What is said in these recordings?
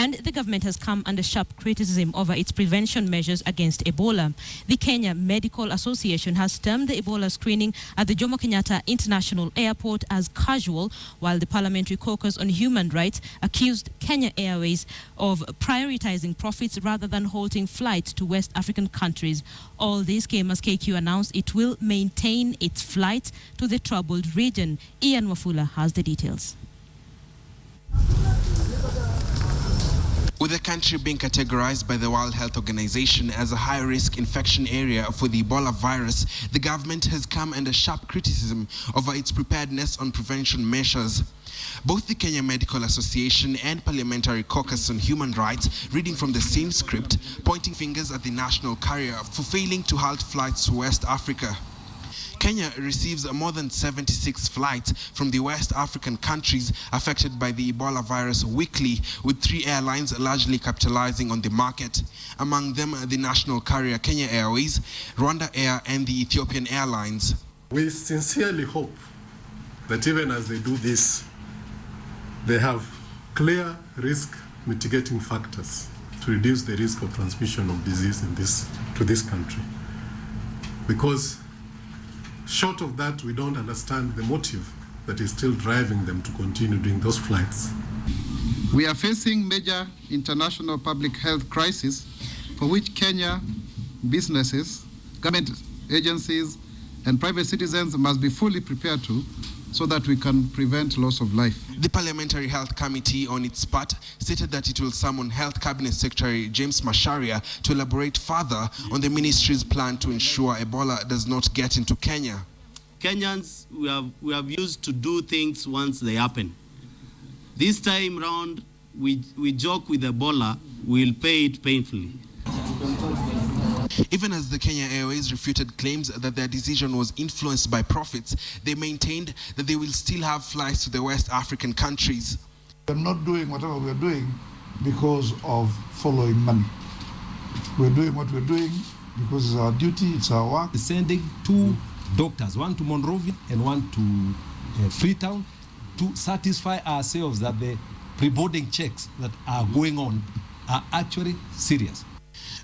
And the government has come under sharp criticism over its prevention measures against Ebola. The Kenya Medical Association has termed the Ebola screening at the Jomo Kenyatta International Airport as casual, while the Parliamentary Caucus on Human Rights accused Kenya Airways of prioritizing profits rather than halting flights to West African countries. All this came as KQ announced it will maintain its flights to the troubled region. Ian Wafula has the details. With the country being categorized by the World Health Organization as a high-risk infection area for the Ebola virus, the government has come under sharp criticism over its preparedness on prevention measures. Both the Kenya Medical Association and Parliamentary Caucus on Human Rights, reading from the same script, pointing fingers at the national carrier for failing to halt flights to West Africa. Kenya receives more than 76 flights from the West African countries affected by the Ebola virus weekly, with 3 airlines largely capitalizing on the market. Among them, the national carrier Kenya Airways, Rwanda Air, and the Ethiopian Airlines. We sincerely hope that even as they do this, they have clear risk mitigating factors to reduce the risk of transmission of disease to this country. Because short of that, we don't understand the motive that is still driving them to continue doing those flights. We are facing major international public health crisis for which Kenya businesses, government agencies, and private citizens must be fully prepared to, so that we can prevent loss of life. The Parliamentary Health Committee, on its part, stated that it will summon Health Cabinet Secretary James Macharia to elaborate further on the ministry's plan to ensure Ebola does not get into Kenya. Kenyans, we have used to do things once they happen. This time round, we joke with Ebola, we'll pay it painfully. Even as the Kenya Airways refuted claims that their decision was influenced by profits, they maintained that they will still have flights to the West African countries. We're not doing whatever we're doing because of following money. We're doing what we're doing because it's our duty, it's our work. We're sending 2 doctors, one to Monrovia and one to Freetown, to satisfy ourselves that the pre-boarding checks that are going on are actually serious.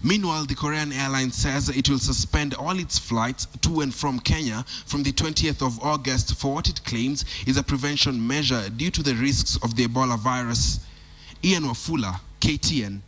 Meanwhile, the Korean airline says it will suspend all its flights to and from Kenya from the 20th of August for what it claims is a prevention measure due to the risks of the Ebola virus. Ian Wafula, KTN.